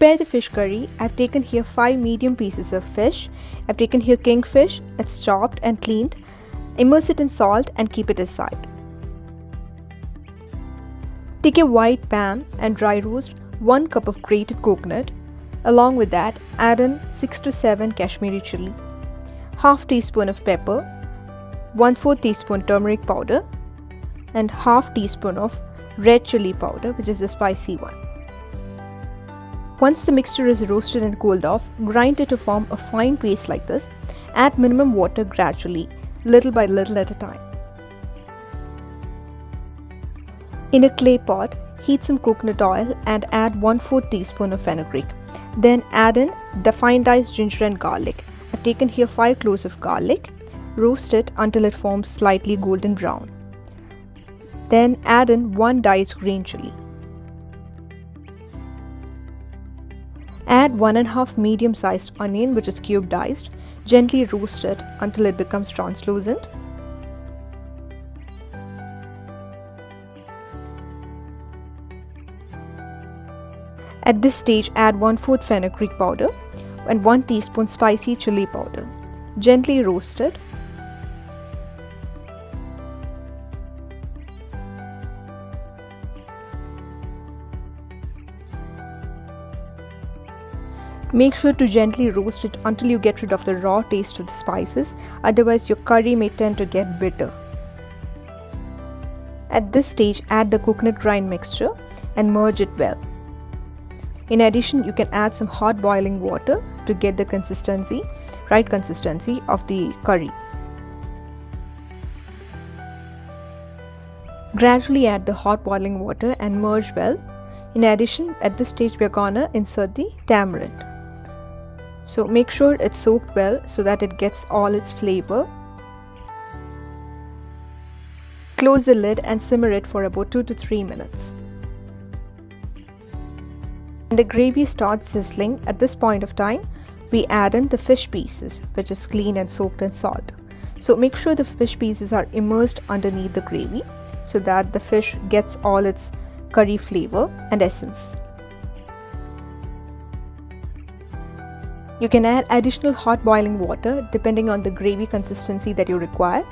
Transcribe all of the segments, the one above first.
prepare the fish curry, I've taken here 5 medium pieces of fish. I've taken here kingfish. It's chopped and cleaned. Immerse it in salt and keep it aside. Take a wide pan and dry roast 1 cup of grated coconut. Along with that, add in 6 to 7 Kashmiri chili, half teaspoon of pepper, 1/4 teaspoon turmeric powder, and half teaspoon of red chili powder, which is the spicy one. Once the mixture is roasted and cooled off, grind it to form a fine paste like this. Add minimum water gradually, little by little at a time. In a clay pot, heat some coconut oil and add 1/4 teaspoon of fenugreek. Then add in the fine diced ginger and garlic. I've taken here 5 cloves of garlic. Roast it until it forms slightly golden brown. Then add in 1 diced green chili. Add 1/2 medium-sized onion, which is cube diced. Gently roast it until it becomes translucent. At this stage, add 1/4 fenugreek powder and 1 teaspoon spicy chili powder. Gently roast it. Make sure to gently roast it until you get rid of the raw taste of the spices, otherwise your curry may tend to get bitter. At this stage, add the coconut grind mixture and merge it well. In addition, you can add some hot boiling water to get the right consistency of the curry. Gradually add the hot boiling water and merge well. In addition, at this stage we are gonna insert the tamarind. So make sure it's soaked well so that it gets all its flavor. Close the lid and simmer it for about 2 to 3 minutes. When the gravy starts sizzling, at this point of time, we add in the fish pieces, which is clean and soaked in salt. So make sure the fish pieces are immersed underneath the gravy so that the fish gets all its curry flavor and essence. You can add additional hot boiling water depending on the gravy consistency that you require.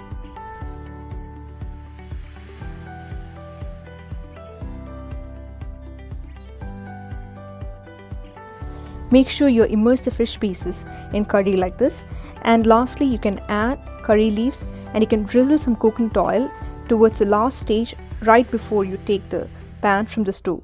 Make sure you immerse the fish pieces in curry like this. And lastly, you can add curry leaves and you can drizzle some coconut oil towards the last stage right before you take the pan from the stove.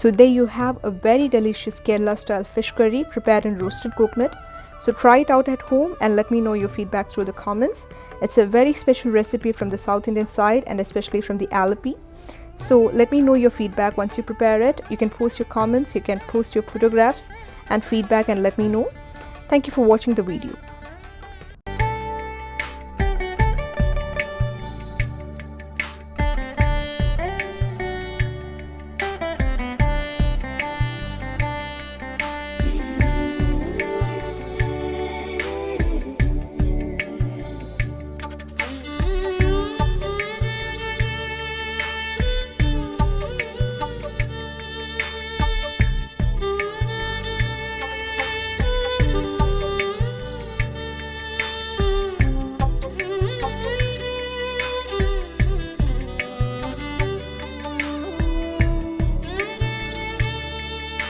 So there you have a very delicious Kerala style fish curry prepared in roasted coconut. So try it out at home and let me know your feedback through the comments. It's a very special recipe from the South Indian side and especially from the Alleppey. So let me know your feedback once you prepare it. You can post your comments, you can post your photographs and feedback and let me know. Thank you for watching the video.